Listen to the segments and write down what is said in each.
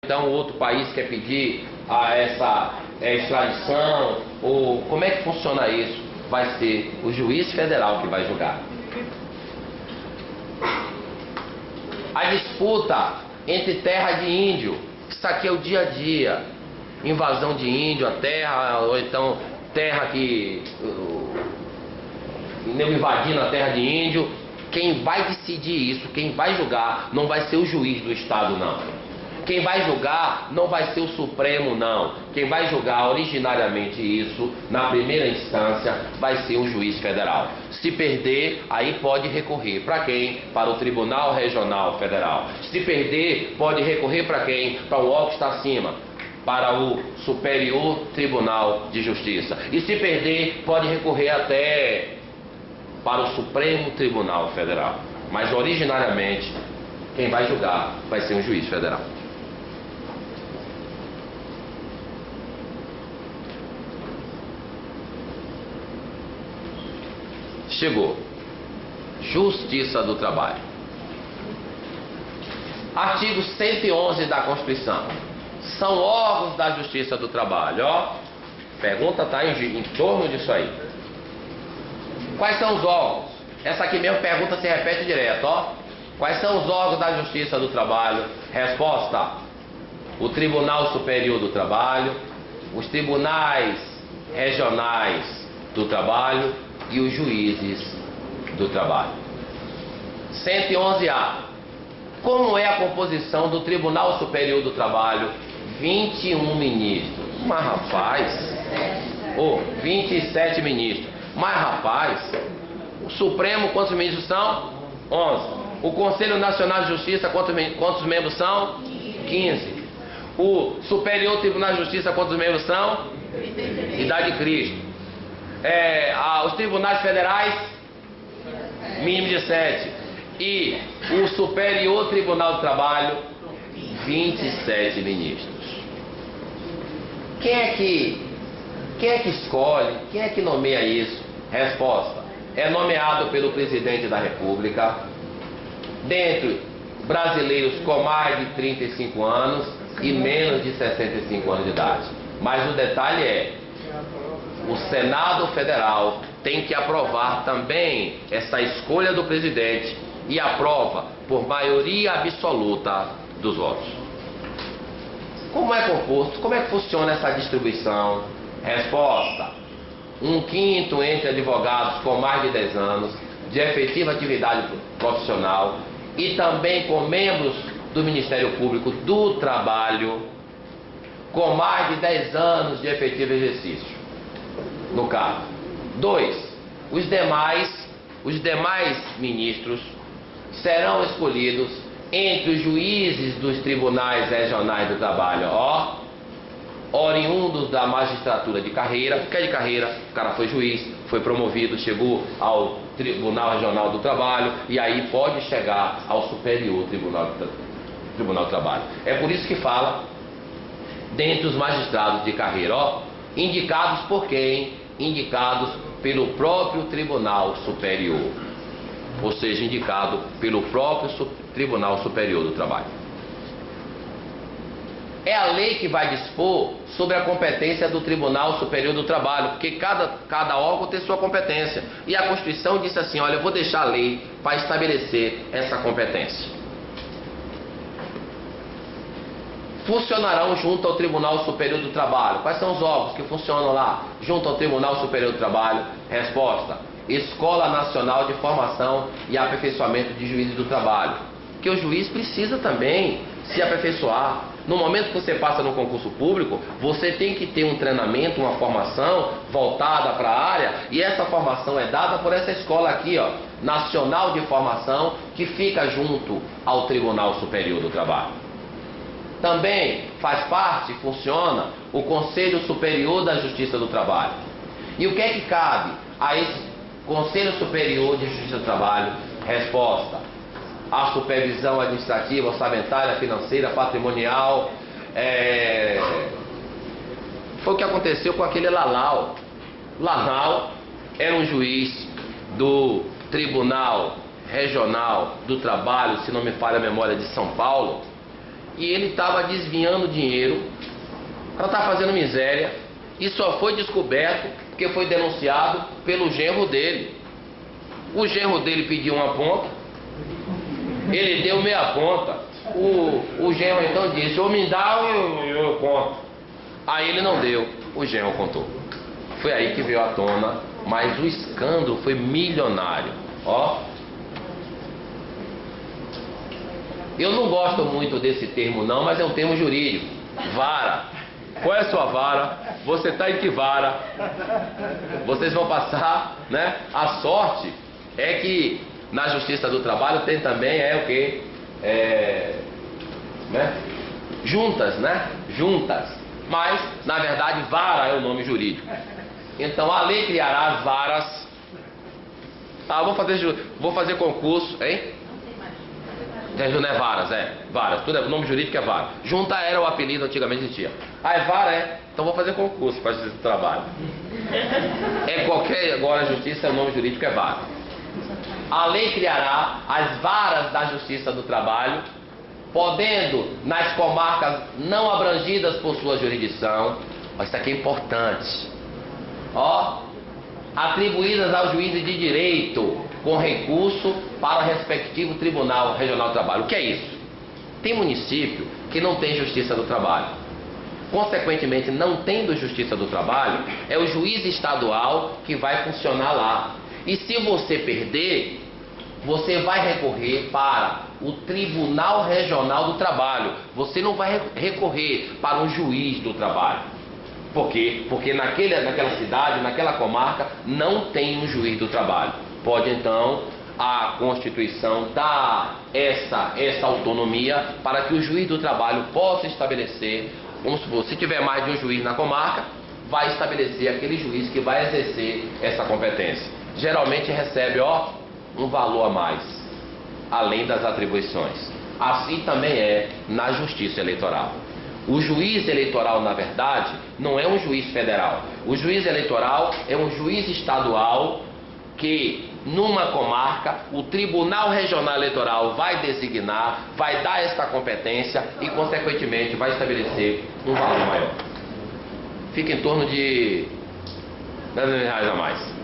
então outro país quer pedir essa extradição, ou como é que funciona isso? Vai ser o juiz federal que vai julgar. A disputa entre terra de índio, isso aqui é o dia a dia, invasão de índio, a terra, ou então terra que invadindo a terra de índio. Quem vai decidir isso, quem vai julgar, não vai ser o juiz do estado, não. Quem vai julgar não vai ser o Supremo, não. Quem vai julgar originariamente isso, na primeira instância, vai ser um juiz federal. Se perder, aí pode recorrer. Para quem? Para o Tribunal Regional Federal. Se perder, pode recorrer para quem? Para o órgão que está acima, para o Superior Tribunal de Justiça. E se perder, pode recorrer até para o Supremo Tribunal Federal. Mas originariamente, quem vai julgar vai ser um juiz federal. Chegou. Justiça do Trabalho. Artigo 111 da Constituição. São órgãos da Justiça do Trabalho. Ó, pergunta está em torno disso aí. Quais são os órgãos? Essa aqui mesmo pergunta se repete direto, ó. Quais são os órgãos da Justiça do Trabalho? Resposta: o Tribunal Superior do Trabalho, os tribunais regionais do trabalho e os juízes do trabalho. 111A. Como é a composição do Tribunal Superior do Trabalho? 21 ministros. Mas rapaz, 27 ministros. Mas rapaz, o Supremo, quantos ministros são? 11. O Conselho Nacional de Justiça, quantos membros são? 15. O Superior Tribunal de Justiça, quantos membros são? Idade de Cristo. Os tribunais federais, mínimo de 7. E o Superior Tribunal do Trabalho, 27 ministros. Quem é que escolhe? Quem é que nomeia isso? Resposta: é nomeado pelo Presidente da República, dentre brasileiros com mais de 35 anos e menos de 65 anos de idade. Mas o detalhe é: o Senado Federal tem que aprovar também essa escolha do presidente e aprova por maioria absoluta dos votos. Como é composto? Como é que funciona essa distribuição? Resposta: 1/5 entre advogados com mais de 10 anos de efetiva atividade profissional e também com membros do Ministério Público do Trabalho com mais de 10 anos de efetivo exercício no cargo. 2. Os demais ministros serão escolhidos entre os juízes dos tribunais regionais do trabalho, oriundos da magistratura de carreira. O que é de carreira? O cara foi juiz, foi promovido, chegou ao Tribunal Regional do Trabalho e aí pode chegar ao Superior Tribunal do Trabalho. É por isso que fala dentre os magistrados de carreira, indicados por quem? Indicados pelo próprio Tribunal Superior, ou seja, indicado pelo próprio Tribunal Superior do Trabalho. É a lei que vai dispor sobre a competência do Tribunal Superior do Trabalho, porque cada órgão tem sua competência. E a Constituição disse assim: olha, eu vou deixar a lei para estabelecer essa competência. Funcionarão junto ao Tribunal Superior do Trabalho. Quais são os órgãos que funcionam lá junto ao Tribunal Superior do Trabalho? Resposta: Escola Nacional de Formação e Aperfeiçoamento de Juízes do Trabalho. Porque o juiz precisa também se aperfeiçoar. No momento que você passa no concurso público, você tem que ter um treinamento, uma formação voltada para a área, e essa formação é dada por essa escola aqui, Nacional de Formação, que fica junto ao Tribunal Superior do Trabalho. Também faz parte, funciona, o Conselho Superior da Justiça do Trabalho. E o que é que cabe a esse Conselho Superior de Justiça do Trabalho? Resposta: a supervisão administrativa, orçamentária, financeira, patrimonial. Foi o que aconteceu com aquele Lalau. Lalau era um juiz do Tribunal Regional do Trabalho, se não me falha a memória, de São Paulo. e ele estava desviando dinheiro, ela estava fazendo miséria, e só foi descoberto porque foi denunciado pelo genro dele. O genro dele pediu uma ponta, ele deu meia ponta. O genro então disse: ou me dá ou eu conto. Aí ele não deu, o genro contou. Foi aí que veio à tona, mas o escândalo foi milionário. Ó, eu não gosto muito desse termo não, mas é um termo jurídico. Vara. Qual é a sua vara? Você está em que vara? Vocês vão passar, né? A sorte é que na Justiça do Trabalho tem também o quê? Né? Juntas, né? Juntas. Mas, na verdade, vara é o nome jurídico. Então, a lei criará as varas. Ah, vou fazer concurso, hein? Não é varas, varas. Tudo o nome jurídico é vara. Junta era o apelido, antigamente existia. Ah, é vara, então vou fazer concurso para Justiça do Trabalho. Agora a Justiça, o nome jurídico é vara. A lei criará as varas da Justiça do Trabalho, podendo, nas comarcas não abrangidas por sua jurisdição, isso aqui é importante, atribuídas ao juiz de direito, com recurso para o respectivo Tribunal Regional do Trabalho. O que é isso? Tem município que não tem Justiça do Trabalho. Consequentemente, não tendo Justiça do Trabalho, é o juiz estadual que vai funcionar lá. E se você perder, você vai recorrer para o Tribunal Regional do Trabalho. Você não vai recorrer para um juiz do trabalho. Por quê? Porque naquela cidade, naquela comarca, não tem um juiz do trabalho. Pode então a Constituição dar essa autonomia para que o juiz do trabalho possa estabelecer, vamos supor, se tiver mais de um juiz na comarca, vai estabelecer aquele juiz que vai exercer essa competência. Geralmente recebe um valor a mais, além das atribuições. Assim também é na Justiça Eleitoral. O juiz eleitoral, na verdade, não é um juiz federal. O juiz eleitoral é um juiz estadual que, numa comarca, o Tribunal Regional Eleitoral vai designar, vai dar esta competência e, consequentemente, vai estabelecer um valor maior. Fica em torno de R$10 a mais.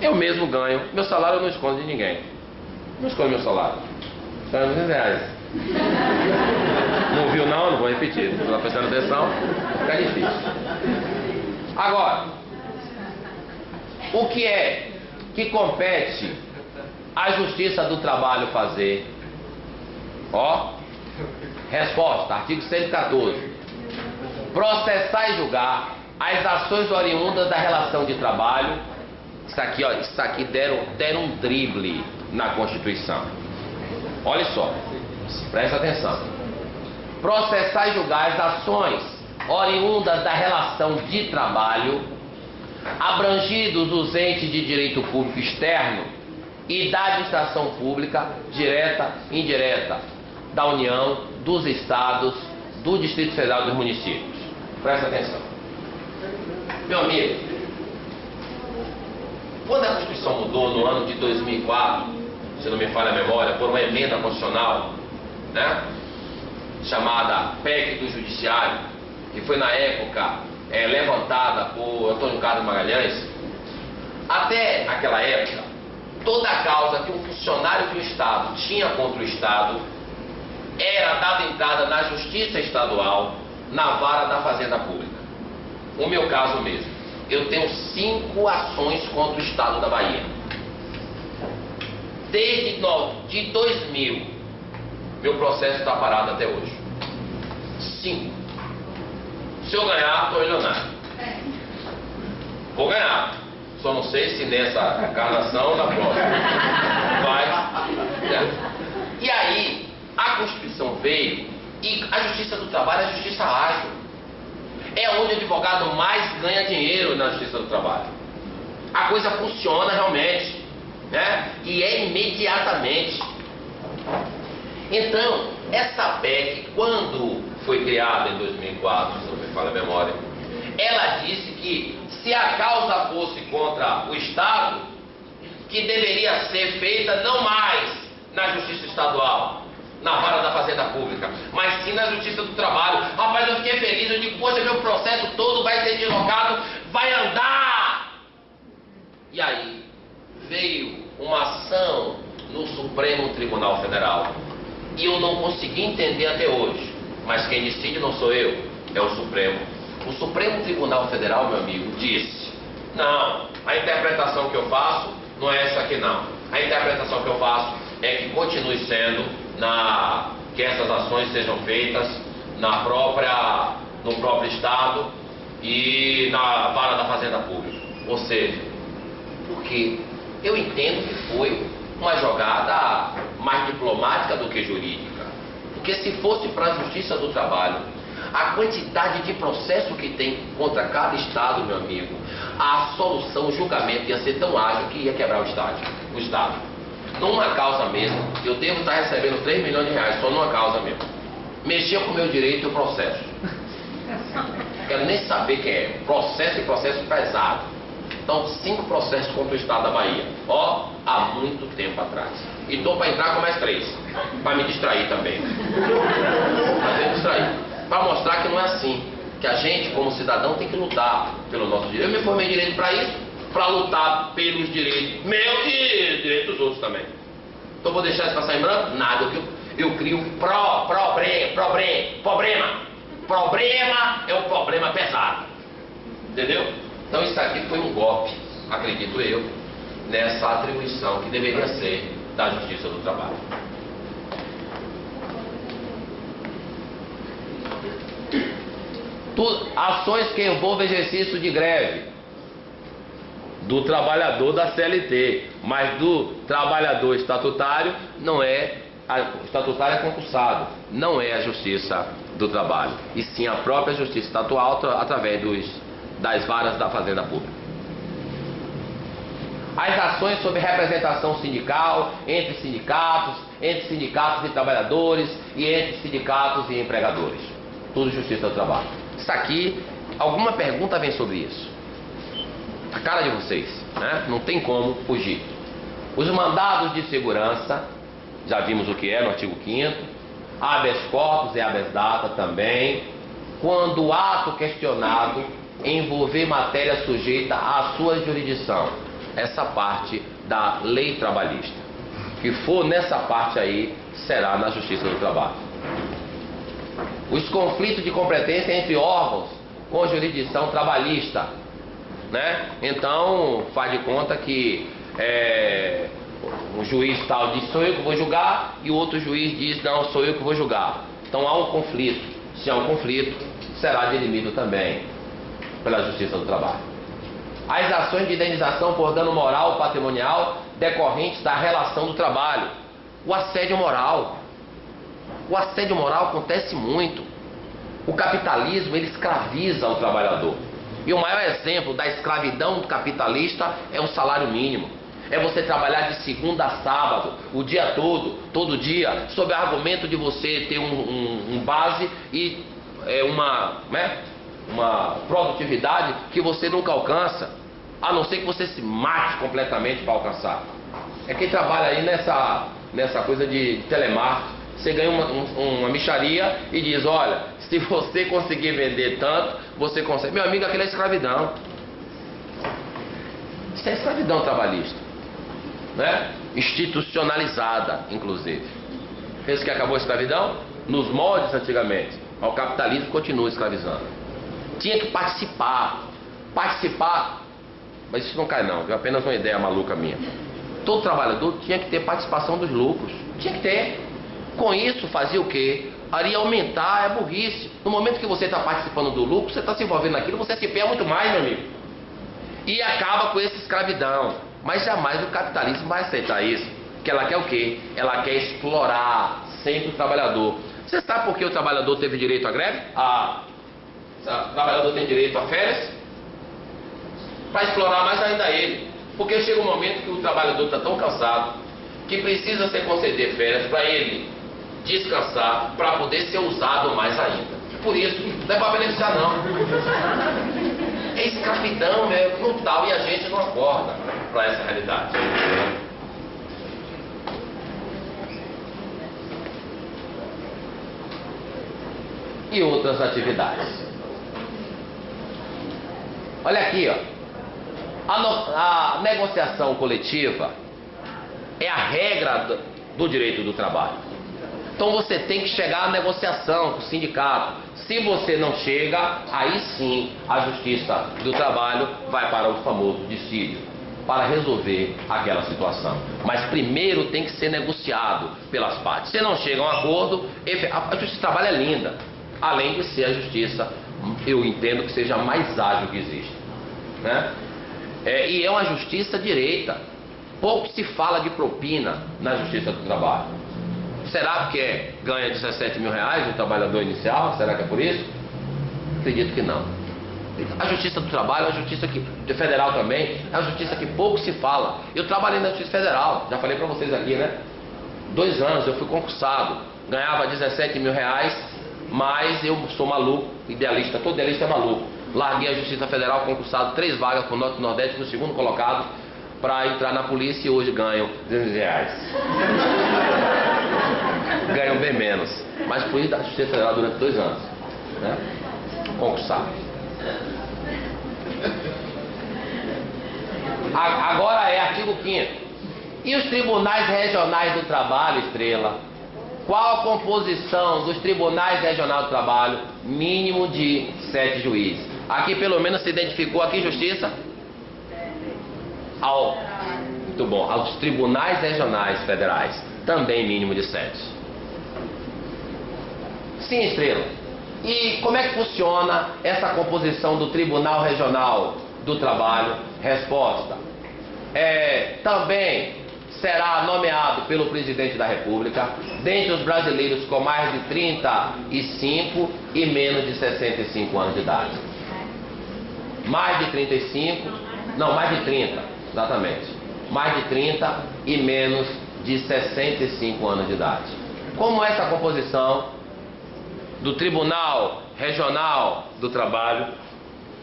Eu mesmo ganho. Meu salário eu não escondo de ninguém. Não escondo meu salário. São R$200. Não viu não? Não vou repetir. Se não está prestando atenção, fica difícil. Agora, o que é que compete à Justiça do Trabalho fazer? Resposta, artigo 114. Processar e julgar as ações oriundas da relação de trabalho. Isso aqui deram um drible na Constituição. Olha só, presta atenção. Processar e julgar as ações oriundas da relação de trabalho, abrangidos os entes de direito público externo e da administração pública, direta e indireta, da União, dos Estados, do Distrito Federal e dos municípios. Presta atenção. Meu amigo, quando a Constituição mudou no ano de 2004, se não me falha a memória, por uma emenda constitucional, né, chamada PEC do Judiciário, que foi na época levantada por Antônio Carlos Magalhães, até aquela época, toda a causa que um funcionário de um Estado tinha contra o Estado era dada entrada na Justiça Estadual, na vara da Fazenda Pública. O meu caso mesmo. Eu tenho 5 ações contra o Estado da Bahia. Desde 2000, meu processo está parado até hoje. 5. Se eu ganhar, estou milionário. Vou ganhar. Só não sei se nessa encarnação ou na próxima. E aí, a Constituição veio e a Justiça do Trabalho é a justiça ágil. É onde o advogado mais ganha dinheiro na Justiça do Trabalho. A coisa funciona realmente, né? E é imediatamente. Então, essa PEC, quando foi criada em 2004, se não me falha a memória, ela disse que se a causa fosse contra o Estado, que deveria ser feita não mais na Justiça Estadual, na Vara da Fazenda Pública, mas sim na Justiça do Trabalho. Rapaz, eu fiquei feliz, eu digo, poxa, meu processo todo vai ser deslocado, vai andar! E aí, veio uma ação no Supremo Tribunal Federal. E eu não consegui entender até hoje. Mas quem decide não sou eu, é o Supremo. O Supremo Tribunal Federal, meu amigo, disse: não, a interpretação que eu faço não é essa aqui não. A interpretação que eu faço é que continue sendo que essas ações sejam feitas no próprio Estado e na Vara da Fazenda Pública. Ou seja, porque eu entendo que foi uma jogada mais diplomática do que jurídica. Porque se fosse para a Justiça do Trabalho, a quantidade de processo que tem contra cada Estado, meu amigo, a solução, o julgamento ia ser tão ágil que ia quebrar o Estado. Numa causa mesmo, eu devo estar recebendo 3 milhões de reais só numa causa mesmo. Mexer com o meu direito e o processo. Quero nem saber quem é. Processo e processo pesado. Então, 5 processos contra o Estado da Bahia. Ó, há muito tempo atrás. E estou para entrar com mais 3. Para me distrair também. Para me distrair. Para mostrar que não é assim. Que a gente, como cidadão, tem que lutar pelo nosso direito. Eu me formei em direito para isso. Para lutar pelos direitos meus e direitos dos outros também. Então, vou deixar isso passar em branco? Nada. Eu crio problema. Problema é um problema pesado. Entendeu? Então isso aqui foi um golpe, acredito eu, nessa atribuição que deveria ser da Justiça do Trabalho. Ações que envolvem exercício de greve do trabalhador da CLT, mas do trabalhador estatutário não é, o estatutário é concursado, não é a Justiça do Trabalho, e sim a própria Justiça Estatual através das varas da Fazenda Pública. As ações sobre representação sindical entre sindicatos e trabalhadores e entre sindicatos e empregadores. Tudo Justiça do Trabalho. Isso aqui, alguma pergunta vem sobre isso? A cara de vocês, né? Não tem como fugir. Os mandados de segurança, já vimos o que é no artigo 5º, habeas corpus e habeas data também, quando o ato questionado envolver matéria sujeita à sua jurisdição. Essa parte da lei trabalhista. Que for nessa parte aí, será na Justiça do Trabalho. Os conflitos de competência entre órgãos com jurisdição trabalhista, né? Então, faz de conta que um juiz tal diz, sou eu que vou julgar, e o outro juiz diz, não, sou eu que vou julgar. Então há um conflito. Se há um conflito, será dirimido também pela Justiça do Trabalho. As ações de indenização por dano moral ou patrimonial decorrentes da relação do trabalho. O assédio moral. O assédio moral acontece muito. O capitalismo, ele escraviza o trabalhador. E o maior exemplo da escravidão capitalista é o salário mínimo. É você trabalhar de segunda a sábado, o dia todo dia, sob o argumento de você ter um base e uma produtividade que você nunca alcança, a não ser que você se mate completamente para alcançar. É quem trabalha aí nessa coisa de telemarketing. Você ganha uma mixaria e diz, olha, se você conseguir vender tanto, você consegue. Meu amigo, aquilo é escravidão. Isso é escravidão trabalhista, né? Institucionalizada, inclusive. Pensa que acabou a escravidão? Nos moldes antigamente. O capitalismo continua escravizando. Tinha que participar, mas isso não cai não, é apenas uma ideia maluca minha. Todo trabalhador tinha que ter participação dos lucros, tinha que ter. Com isso fazia o quê? Iria aumentar a burrice. No momento que você está participando do lucro, você está se envolvendo naquilo, você se empenha muito mais, meu amigo. E acaba com essa escravidão. Mas jamais o capitalismo vai aceitar isso. Porque ela quer o quê? Ela quer explorar sempre o trabalhador. Você sabe por que o trabalhador teve direito à greve? O trabalhador tem direito a férias? Para explorar mais ainda ele. Porque chega um momento que o trabalhador está tão cansado que precisa se conceder férias para ele descansar, para poder ser usado mais ainda. Por isso, não é para beneficiar não. É escravidão, é brutal, e a gente não acorda para essa realidade. e outras atividades. Olha aqui, ó. A negociação coletiva é a regra do direito do trabalho. Então você tem que chegar à negociação com o sindicato. Se você não chega, aí sim a Justiça do Trabalho vai para o famoso dissídio, para resolver aquela situação. Mas primeiro tem que ser negociado pelas partes. Se não chega a um acordo, a Justiça do Trabalho é linda. Além de ser a justiça, eu entendo que seja a mais ágil que existe, né? E é uma justiça direita. Pouco se fala de propina na Justiça do Trabalho. Será porque ganha 17 mil reais o trabalhador inicial? Será que é por isso? Acredito que não. A Justiça do Trabalho é uma justiça federal também, é uma justiça que pouco se fala. Eu trabalhei na Justiça Federal, já falei pra vocês aqui, né? 2 anos eu fui concursado, ganhava 17 mil reais, mas eu sou maluco, idealista, todo idealista é maluco. Larguei a Justiça Federal, concursado 3 vagas para o Norte e Nordeste, no segundo colocado, para entrar na polícia, e hoje ganho 200 reais. Ganham bem menos, mas fui da Justiça Federal durante 2 anos, né? Concursado. Agora é artigo 5º. E os tribunais regionais do trabalho, Estrela? Qual a composição dos tribunais regionais do trabalho? Mínimo de 7 juízes. Aqui pelo menos se identificou aqui justiça? Muito bom. Aos tribunais regionais federais, também mínimo de 7. Sim, Estrela. E como é que funciona essa composição do Tribunal Regional do Trabalho? Resposta: também será nomeado pelo Presidente da República, dentre os brasileiros com mais de 35 e menos de 65 anos de idade. Mais de 35, não, mais de 30, exatamente. Mais de 30 e menos de 65 anos de idade. Como é essa composição do Tribunal Regional do Trabalho?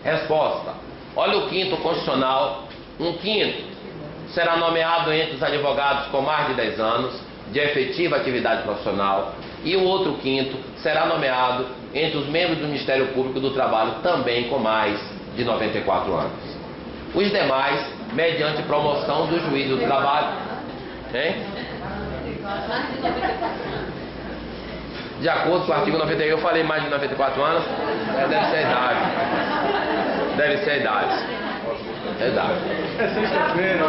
Resposta: olha o 5º constitucional. 1/5 será nomeado entre os advogados com mais de 10 anos de efetiva atividade profissional, e o outro 5º será nomeado entre os membros do Ministério Público do Trabalho também com mais de 94 anos. Os demais, mediante promoção do juiz do trabalho. Hein? De acordo com o artigo 91, eu falei mais de 94 anos, deve ser a idade. Deve ser a idade. É idade. É sexta-feira.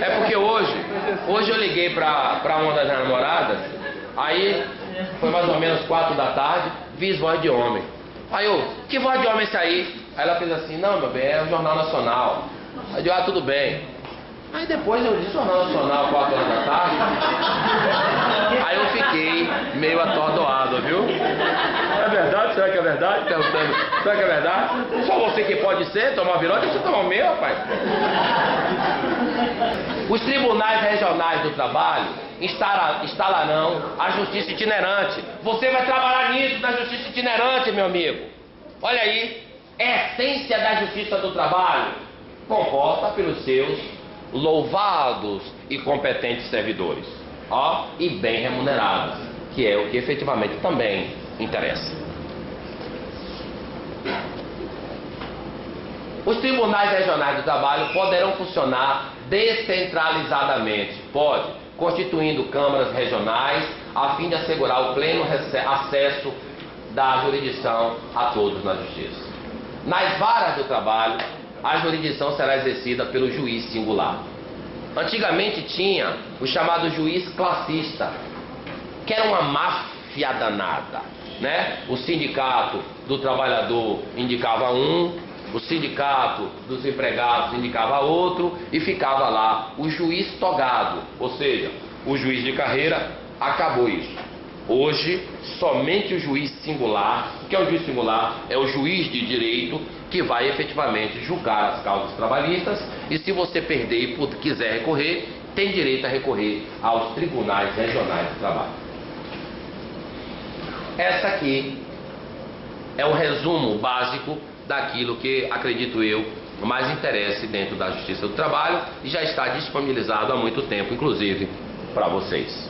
É porque hoje eu liguei pra uma das namoradas, aí foi mais ou menos 4 da tarde, vi voz de homem. Aí eu, que voz de homem é esse aí? Aí ela fez assim: não, meu bem, é o Jornal Nacional. Aí eu, tudo bem. Aí depois eu disse Jornal Nacional, 4 horas da tarde. Aí eu fiquei meio atordoado, viu? É verdade? Será que é verdade? Perguntando, será que é verdade? Só você que pode ser, tomar virote, deixa eu tomar o meu, rapaz. Os tribunais regionais do trabalho instalarão a justiça itinerante. Você vai trabalhar nisso, na justiça itinerante, meu amigo. Olha aí, essência da justiça do trabalho, composta pelos seus louvados e competentes servidores, e bem remunerados, que é o que efetivamente também interessa. Os tribunais regionais do trabalho poderão funcionar descentralizadamente, constituindo câmaras regionais, a fim de assegurar o pleno acesso da jurisdição a todos na justiça. Nas varas do trabalho, a jurisdição será exercida pelo juiz singular. Antigamente tinha o chamado juiz classista, que era uma máfia danada, né? O sindicato do trabalhador indicava um, o sindicato dos empregados indicava outro, e ficava lá o juiz togado, ou seja, o juiz de carreira. Acabou isso. Hoje, somente o juiz singular, que é o juiz singular, é o juiz de direito que vai efetivamente julgar as causas trabalhistas, e se você perder e quiser recorrer, tem direito a recorrer aos tribunais regionais do trabalho. Essa aqui é o resumo básico daquilo que, acredito eu, mais interessa dentro da Justiça do Trabalho, e já está disponibilizado há muito tempo, inclusive, para vocês.